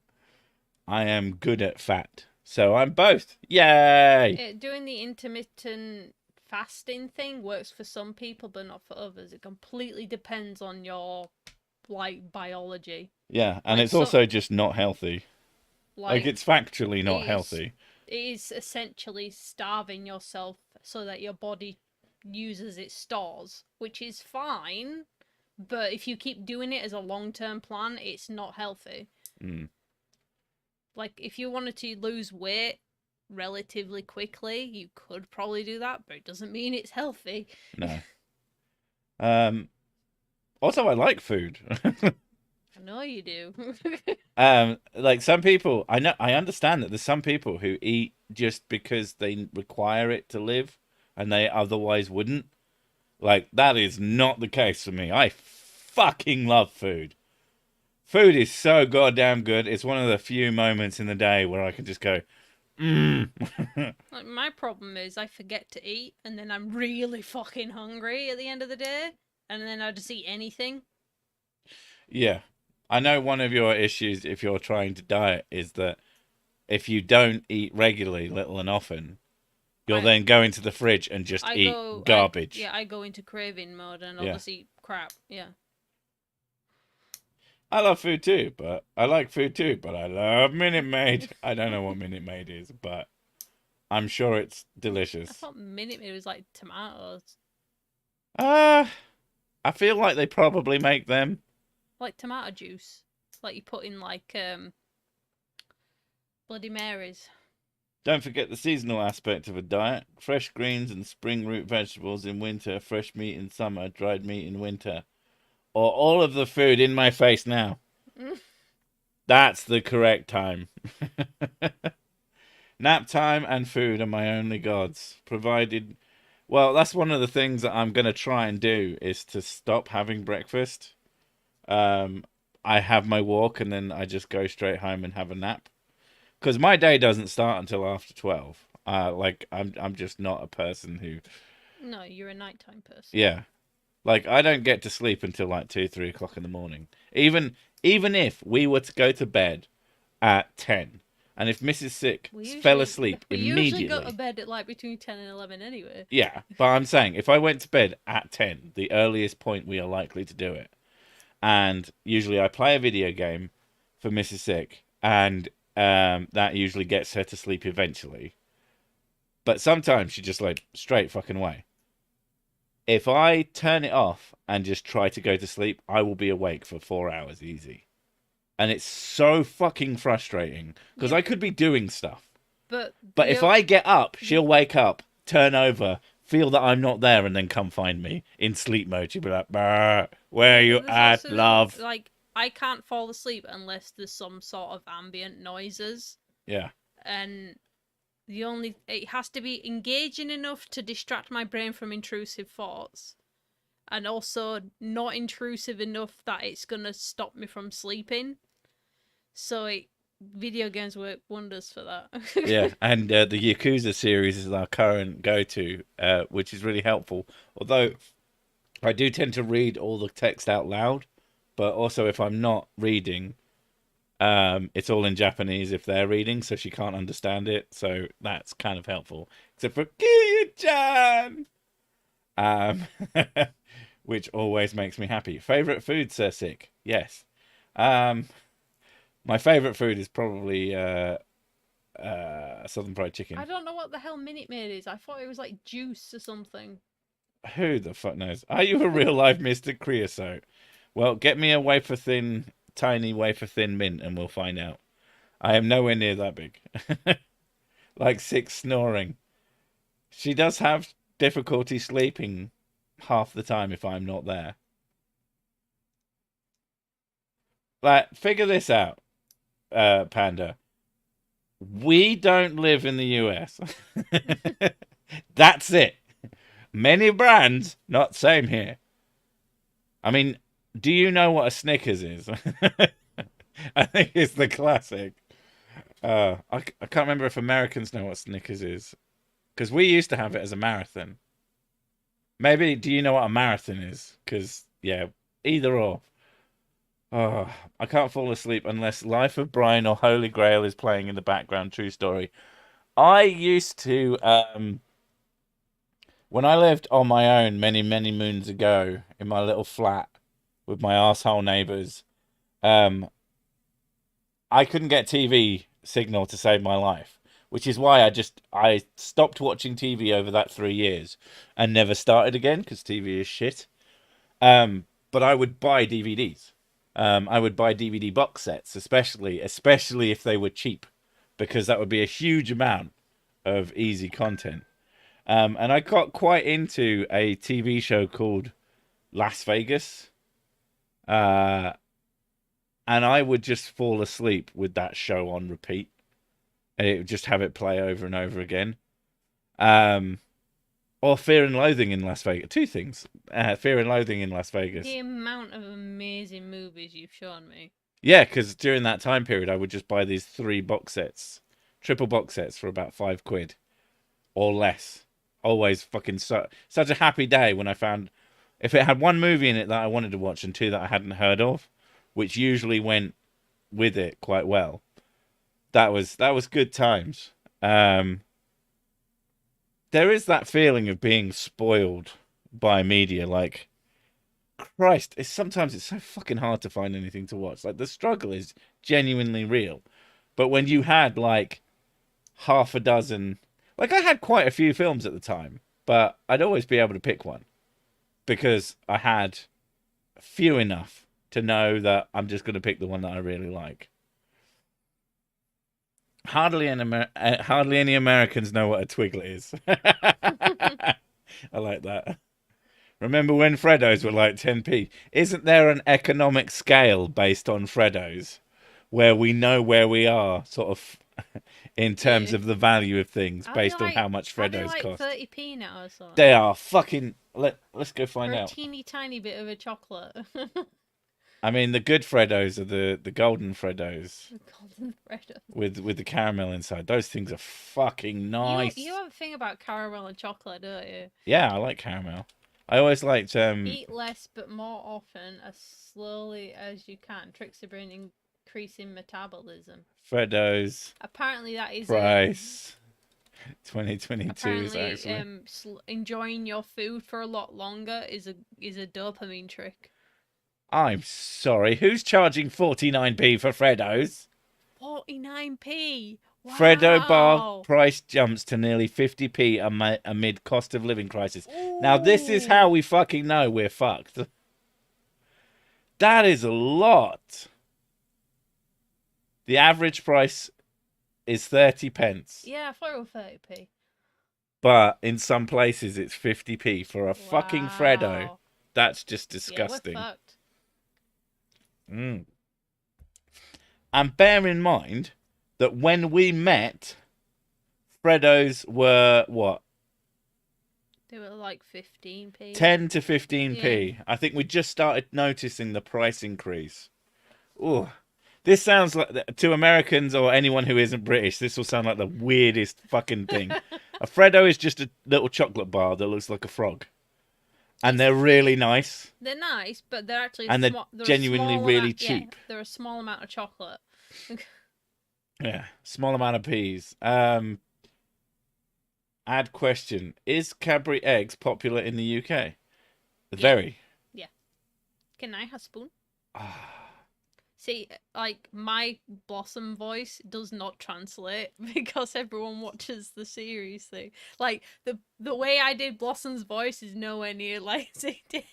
I am good at fat, so I'm both. Yay! Doing the intermittent fasting thing works for some people, but not for others. It completely depends on your biology. Yeah, and it's also just not healthy. Like it's factually not healthy. It is essentially starving yourself so that your body uses its stores, which is fine, but if you keep doing it as a long-term plan, it's not healthy. Like, if you wanted to lose weight relatively quickly, you could probably do that, but it doesn't mean it's healthy. No. Also, I like food. I know you do. Like some people, I understand that there's some people who eat just because they require it to live, and they otherwise wouldn't. Like, that is not the case for me. I fucking love food. Food is so goddamn good. It's one of the few moments in the day where I can just go, Like, my problem is I forget to eat, and then I'm really fucking hungry at the end of the day, and then I just eat anything. Yeah. I know one of your issues if you're trying to diet is that if you don't eat regularly, little and often, You'll then go into the fridge and just eat garbage. I go into craving mode and I'll Yeah. just eat crap. Yeah. I love food too, but I like food too, but I love Minute Maid. I don't know what Minute Maid is, but I'm sure it's I delicious. thought Minute Maid was like tomatoes. Uh, I feel like they probably make them. Like tomato juice. Like you put in like Bloody Marys. Don't forget the seasonal aspect of a diet. Fresh greens and spring root vegetables in winter, fresh meat in summer, dried meat in winter. Or all of the food in my face now. That's the correct time. Nap time and food are my only gods. Provided, well, that's one of the things that I'm going to try and do is to stop having breakfast. I have my walk and then I just go straight home and have a nap. Because my day doesn't start until after 12. Like I'm just not a person who. No, you're a nighttime person. Yeah, like I don't get to sleep until like 2, 3 o'clock in the morning. Even if we were to go to bed at 10, and if Mrs. Sick fell asleep immediately, we usually go to bed at like between 10 and 11 anyway. Yeah, but I'm saying if I went to bed at 10, the earliest point we are likely to do it, and usually I play a video game for Mrs. Sick, and that usually gets her to sleep eventually. But sometimes she just like straight fucking away. If I turn it off and just try to go to sleep, I will be awake for 4 hours easy. And it's so fucking frustrating because I could be doing stuff. But if I get up, she'll wake up, turn over, feel that I'm not there, and then come find me in sleep mode. She'll be like, where are you at, love? Like, I can't fall asleep unless there's some sort of ambient noises. Yeah. And it has to be engaging enough to distract my brain from intrusive thoughts. And also not intrusive enough that it's gonna stop me from sleeping. So video games work wonders for that. Yeah, and the Yakuza series is our current go-to, which is really helpful. Although I do tend to read all the text out loud, but also if I'm not reading, it's all in Japanese if they're reading, so she can't understand it. So that's kind of helpful, except for Kiyu-chan, which always makes me happy. Favorite food, Sir Sick? Yes. My favorite food is probably Southern fried chicken. I don't know what the hell Minute Maid is. I thought it was like juice or something. Who the fuck knows? Are you a real life Mr. Creosote? Well, get me a tiny wafer thin mint and we'll find out. I am nowhere near that big. Like Sick snoring. She does have difficulty sleeping half the time if I'm not there. Like, figure this out, Panda. We don't live in the US. That's it. Many brands, not same here. I mean, do you know what a Snickers is? I think it's the classic. I can't remember if Americans know what Snickers is. Because we used to have it as a marathon. Maybe, do you know what a marathon is? Because, yeah, either or. Oh, I can't fall asleep unless Life of Brian or Holy Grail is playing in the background. True story. I used to, when I lived on my own many, many moons ago in my little flat with my arsehole neighbours, I couldn't get TV signal to save my life, which is why I stopped watching TV over that 3 years and never started again because TV is shit. But I would buy DVDs. I would buy DVD box sets, especially if they were cheap, because that would be a huge amount of easy content. And I got quite into a TV show called Las Vegas. And I would just fall asleep with that show on repeat. And it would just have it play over and over again. Or Fear and Loathing in Las Vegas. Two things. Fear and Loathing in Las Vegas. The amount of amazing movies you've shown me. Yeah, because during that time period, I would just buy these 3 box sets. Triple box sets for about £5 or less. Always fucking such a happy day when I found if it had 1 movie in it that I wanted to watch and 2 that I hadn't heard of, which usually went with it quite well. That was good times. there is that feeling of being spoiled by media. Like, Christ, sometimes it's so fucking hard to find anything to watch. Like, the struggle is genuinely real. But when you had like half a dozen, like I had quite a few films at the time, but I'd always be able to pick one because I had few enough to know that I'm just going to pick the one that I really like. Hardly any Americans know what a twiglet is. I like that. Remember when Freddos were like 10p? Isn't there an economic scale based on Freddos where we know where we are, sort of, in terms Yeah. of the value of things Are they based on like how much are they Freddos like cost? 30p now or something? They are fucking. Let's go For find a out. teeny tiny bit of a chocolate. I mean, the good Freddos are the golden Freddos Golden Freddo. with the caramel inside. Those things are fucking You nice. have a thing about caramel and chocolate, don't you? Yeah, I like caramel. I always liked Eat less but more often as slowly as you can. Tricks the brain increasing metabolism. Freddos Apparently that is price 2022's apparently actually. enjoying your food for a lot longer is a dopamine trick. I'm sorry, who's charging 49p for Freddos? 49p. Freddo bar Wow. price jumps to nearly 50p amid cost of living crisis. Now this is Ooh. how we fucking know we're fucked. That is a lot. The average price is 30 pence. Yeah, I thought it was 30p. But in some places it's 50p for a fucking Freddo. Wow. That's just Yeah, we're disgusting. fucked. Mm. And bear in mind that when we met, Freddos were what? They were like 15p. 10 to 15p. Yeah. I think we just started noticing the price increase. Ooh. This sounds like, to Americans or anyone who isn't British, this will sound like the weirdest fucking thing. A Freddo is just a little chocolate bar that looks like a frog. And they're really nice. They're nice, but they're actually And they're genuinely really cheap. Yeah, they're a small amount of chocolate. Yeah, small amount of peas. Add question: is Cadbury eggs popular in the UK? Very. Yeah. Can I have a spoon? Ah. See, like my Blossom voice does not translate because everyone watches the series thing. Like the way I did Blossom's voice is nowhere near like they did.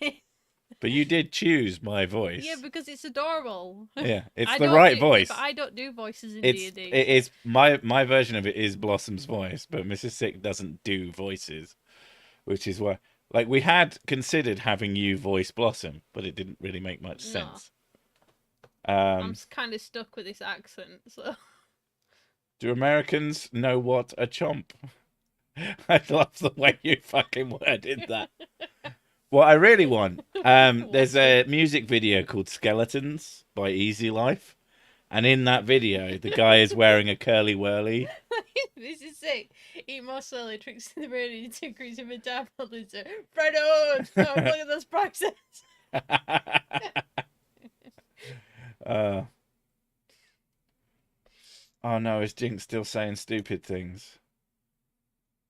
But you did choose my voice. Yeah, because it's adorable. Yeah, it's I the don't right do- voice. But I don't do voices in It's D&D. it is my version of it is Blossom's voice, but Mrs. Sick doesn't do voices, which is why, like, we had considered having you voice Blossom, but it didn't really make much No. sense. I'm kind of stuck with this accent, so. Do Americans know what a chomp? I love the way you fucking worded that. What I really want, there's a music video called Skeletons by Easy Life. And in that video, the guy is wearing a curly whirly. This is sick. Eat more slowly, tricks in the brain to increase your metabolism. Fredo! Oh, look at those prices! Oh no, is Jinx still saying stupid things?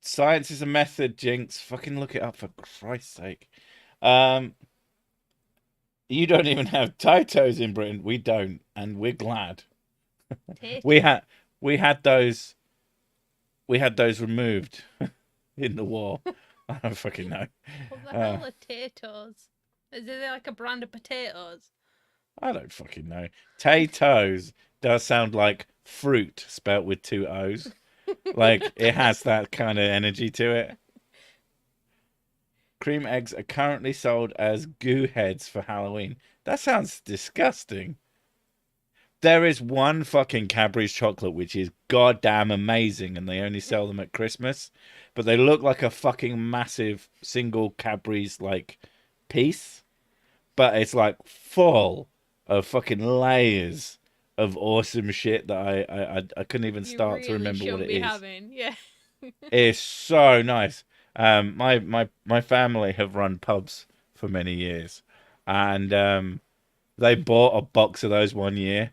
Science is a method, Jinx. Fucking look it up for Christ's sake. You don't even have Tito's in Britain. We don't, and we're glad. we had those removed in the war. I don't fucking know. What the hell are potatoes? Is it like a brand of potatoes? I don't fucking know. Tatoes does sound like fruit spelt with two O's. Like, it has that kind of energy to it. Cream eggs are currently sold as goo heads for Halloween. That sounds disgusting. There is one fucking Cadbury's chocolate which is goddamn amazing, and they only sell them at Christmas. But they look like a fucking massive single Cadbury's like piece. But it's like full of fucking layers of awesome shit that I couldn't even start to remember what it is. Having. Yeah. It's so nice. My family have run pubs for many years, and they bought a box of those one year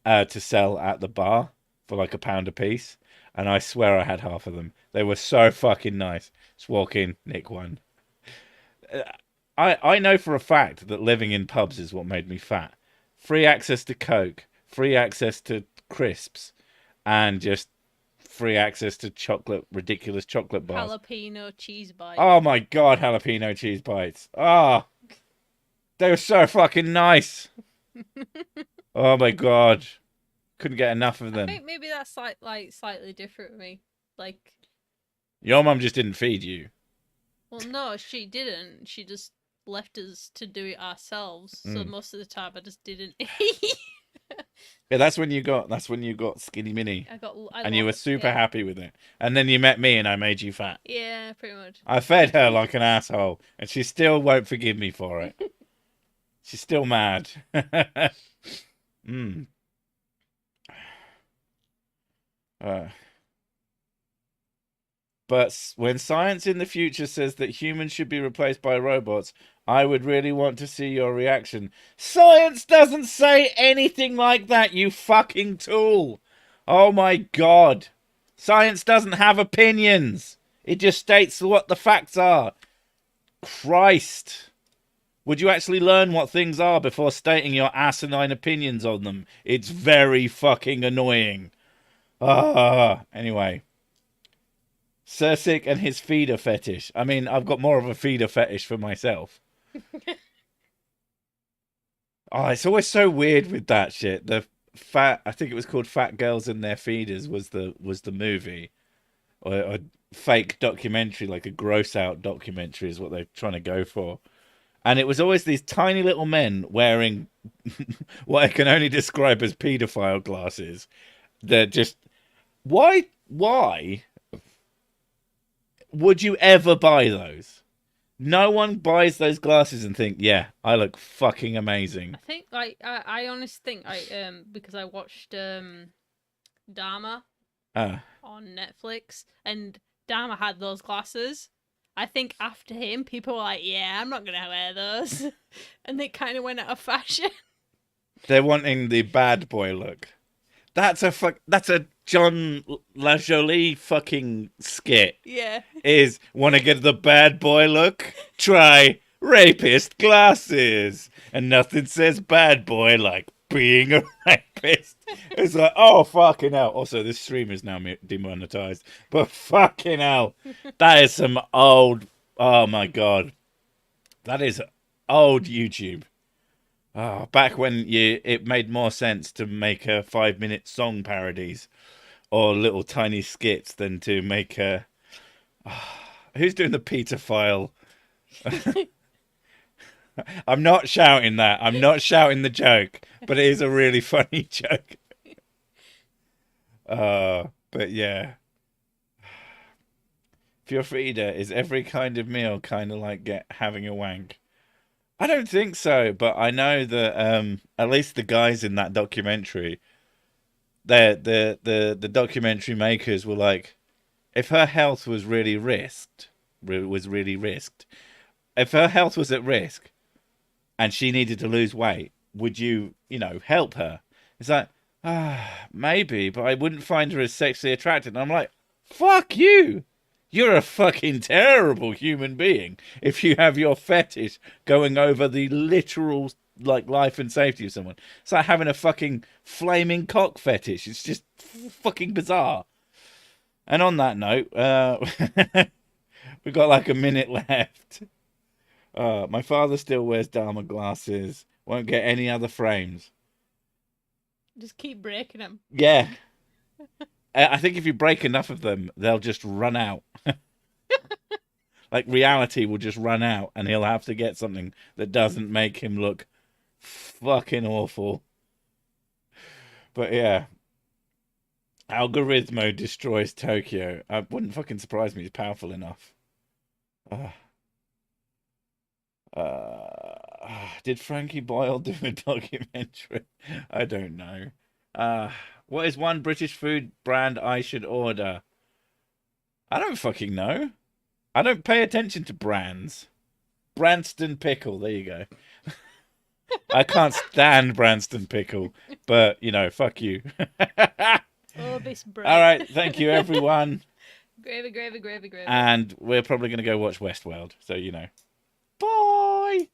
to sell at the bar, for like £1 a piece, and I swear I had half of them. They were so fucking nice. Just walk in, nick one. Uh, I know for a fact that living in pubs is what made me fat. Free access to Coke, free access to crisps, and just free access to chocolate, ridiculous chocolate bars. Jalapeno cheese bites. Oh my god, jalapeno cheese bites. Ah, oh, they were so fucking nice. Oh my god. Couldn't get enough of I them. think maybe that's like slightly different for me. Like, Your mum just didn't feed you. well, no, she didn't. She just left us to do it ourselves. So Mm. most of the time, I just didn't eat. Yeah, that's when you got skinny mini, and you were super yeah. happy with it. And then you met me, and I made you fat. Yeah, pretty much. I fed her like an asshole, and she still won't forgive me for it. She's still mad. mm. uh, but when science in the future says that humans should be replaced by robots, I would really want to see your reaction. Science doesn't say anything like that, you fucking tool. Oh my god. Science doesn't have opinions. It just states what the facts are. Christ. Would you actually learn what things are before stating your asinine opinions on them? It's very fucking annoying. Anyway. Sirsik and his feeder fetish. I mean, I've got more of a feeder fetish for myself. Oh, it's always so weird with that shit. I think it was called Fat Girls and Their Feeders was the movie. Or a fake documentary, like a gross out documentary is what they're trying to go for. And it was always these tiny little men wearing what I can only describe as paedophile glasses. They're just why would you ever buy those? No one buys those glasses and think, yeah, I look fucking amazing. I think I honestly think because I watched Dharma on Netflix and Dharma had those glasses. I think after him, people were like, "Yeah, I'm not gonna wear those," and they kind of went out of fashion. They're wanting the bad boy look. That's a John LaJolie fucking skit. Yeah. Is want to get the bad boy look? Try rapist glasses. And nothing says bad boy like being a rapist. It's like, oh, fucking hell. Also, this stream is now demonetized. But fucking hell. That is some old... Oh, my God. That is old YouTube. Oh, back when it made more sense to make a 5-minute song parodies or little tiny skits than to make a... who's doing the pedophile? I'm not shouting that. I'm not shouting the joke, but it is a really funny joke. But yeah. For your feeder, is every kind of meal kind of like having a wank? I don't think so, but I know that at least the guys in that documentary, the documentary makers were like, if her health was really risked, if her health was at risk, and she needed to lose weight, would you, help her? It's like, maybe, but I wouldn't find her as sexually attractive. And I'm like, fuck you. You're a fucking terrible human being if you have your fetish going over the literal like life and safety of someone. It's like having a fucking flaming cock fetish. It's just fucking bizarre. And on that note, we've got like a minute left. My father still wears Dharma glasses. Won't get any other frames. Just keep breaking them. Yeah. I think if you break enough of them, they'll just run out. Like reality will just run out and he'll have to get something that doesn't make him look fucking awful. But yeah. Algoritmo destroys Tokyo. It wouldn't fucking surprise me. It's powerful enough. Did Frankie Boyle do a documentary? I don't know. What is one British food brand I should order? I don't fucking know. I don't pay attention to brands. Branston Pickle. There you go. I can't stand Branston Pickle, but, fuck you. Orbis bright. All right, thank you, everyone. Gravy, gravy, gravy, gravy. And we're probably going to go watch Westworld. So, Bye.